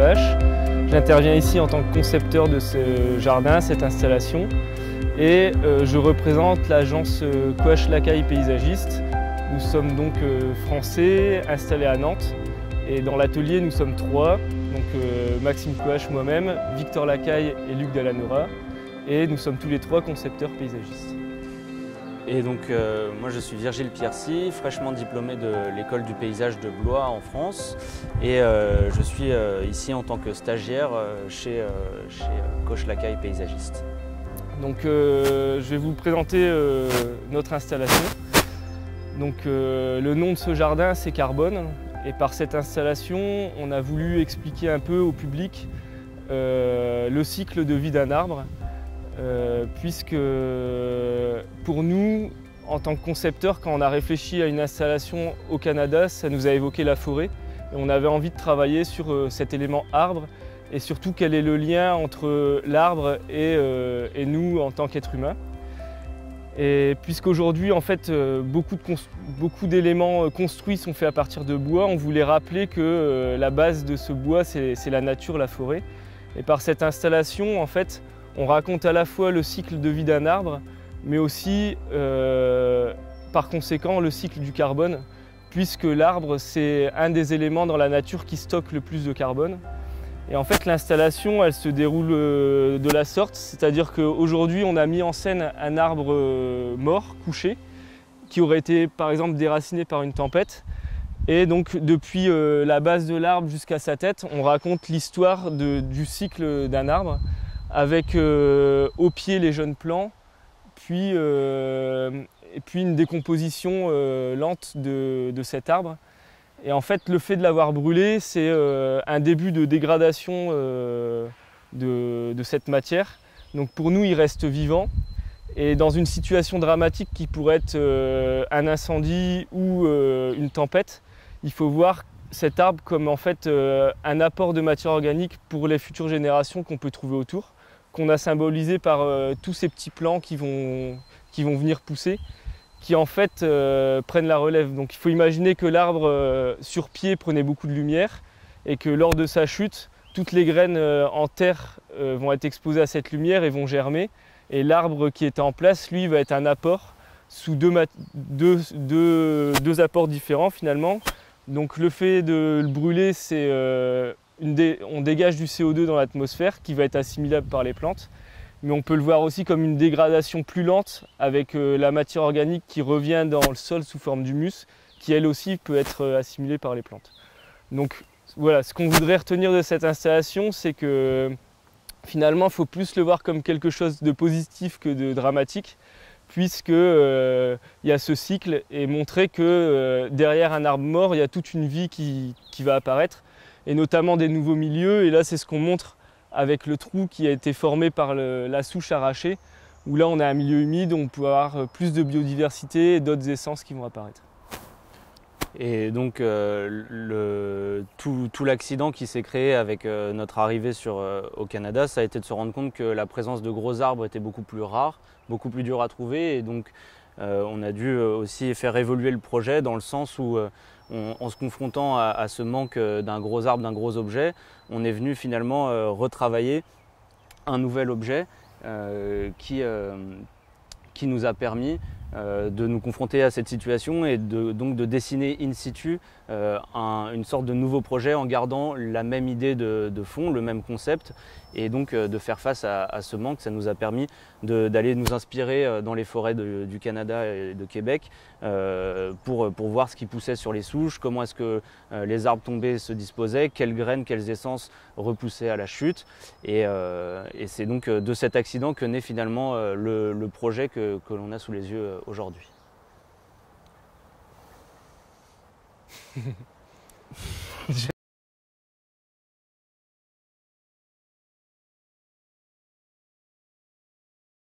Coache. J'interviens ici en tant que concepteur de ce jardin, cette installation, et je représente l'agence Coache Lacaille paysagiste. Nous sommes donc français, installés à Nantes, et dans l'atelier nous sommes trois, donc Maxime Coache, moi-même, Victor Lacaille et Luc Dallanora, et nous sommes tous les trois concepteurs paysagistes. Et donc moi je suis Virgile Piercy, fraîchement diplômé de l'école du paysage de Blois en France, et je suis ici en tant que stagiaire chez Coache Lacaille paysagiste. Donc je vais vous présenter notre installation. Donc le nom de ce jardin c'est Carbone, et par cette installation on a voulu expliquer un peu au public le cycle de vie d'un arbre. Puisque pour nous, en tant que concepteurs, quand on a réfléchi à une installation au Canada, ça nous a évoqué la forêt. Et on avait envie de travailler sur cet élément arbre et surtout quel est le lien entre l'arbre et nous en tant qu'êtres humains. Et puisqu'aujourd'hui, en fait, beaucoup d'éléments construits sont faits à partir de bois, on voulait rappeler que la base de ce bois, c'est la nature, la forêt. Et par cette installation, en fait, on raconte à la fois le cycle de vie d'un arbre, mais aussi, par conséquent, le cycle du carbone, puisque l'arbre, c'est un des éléments dans la nature qui stocke le plus de carbone. Et en fait, l'installation, elle se déroule de la sorte, c'est-à-dire qu'aujourd'hui, on a mis en scène un arbre mort, couché, qui aurait été, par exemple, déraciné par une tempête. Et donc, depuis la base de l'arbre jusqu'à sa tête, on raconte l'histoire du cycle d'un arbre, avec au pied les jeunes plants, et puis une décomposition lente de cet arbre. Et en fait, le fait de l'avoir brûlé, c'est un début de dégradation de cette matière. Donc pour nous, il reste vivant. Et dans une situation dramatique qui pourrait être un incendie ou une tempête, il faut voir cet arbre comme en fait un apport de matière organique pour les futures générations qu'on peut trouver autour, qu'on a symbolisé par tous ces petits plants qui vont venir pousser, qui en fait prennent la relève. Donc il faut imaginer que l'arbre sur pied prenait beaucoup de lumière et que lors de sa chute, toutes les graines en terre vont être exposées à cette lumière et vont germer. Et l'arbre qui était en place, lui, va être un apport sous deux apports différents finalement. Donc le fait de le brûler, c'est on dégage du CO2 dans l'atmosphère qui va être assimilable par les plantes, mais on peut le voir aussi comme une dégradation plus lente avec la matière organique qui revient dans le sol sous forme d'humus, qui elle aussi peut être assimilée par les plantes. Donc voilà, ce qu'on voudrait retenir de cette installation, c'est que finalement il faut plus le voir comme quelque chose de positif que de dramatique, puisque il y a ce cycle et montrer que derrière un arbre mort, il y a toute une vie qui va apparaître, et notamment des nouveaux milieux. Et là, c'est ce qu'on montre avec le trou qui a été formé par la souche arrachée, où là, on a un milieu humide, on peut avoir plus de biodiversité et d'autres essences qui vont apparaître. Et donc tout l'accident qui s'est créé avec notre arrivée au Canada, ça a été de se rendre compte que la présence de gros arbres était beaucoup plus rare, beaucoup plus dure à trouver, et donc on a dû aussi faire évoluer le projet dans le sens où en se confrontant à ce manque d'un gros arbre, d'un gros objet, on est venu finalement retravailler un nouvel objet qui nous a permis de nous confronter à cette situation et donc de dessiner in situ une sorte de nouveau projet en gardant la même idée de fond, le même concept, et donc de faire face à ce manque. Ça nous a permis d'aller nous inspirer dans les forêts du Canada et de Québec pour voir ce qui poussait sur les souches, comment est-ce que les arbres tombés se disposaient, quelles graines, quelles essences repoussaient à la chute. Et c'est donc de cet accident que naît finalement le projet que l'on a sous les yeux aujourd'hui.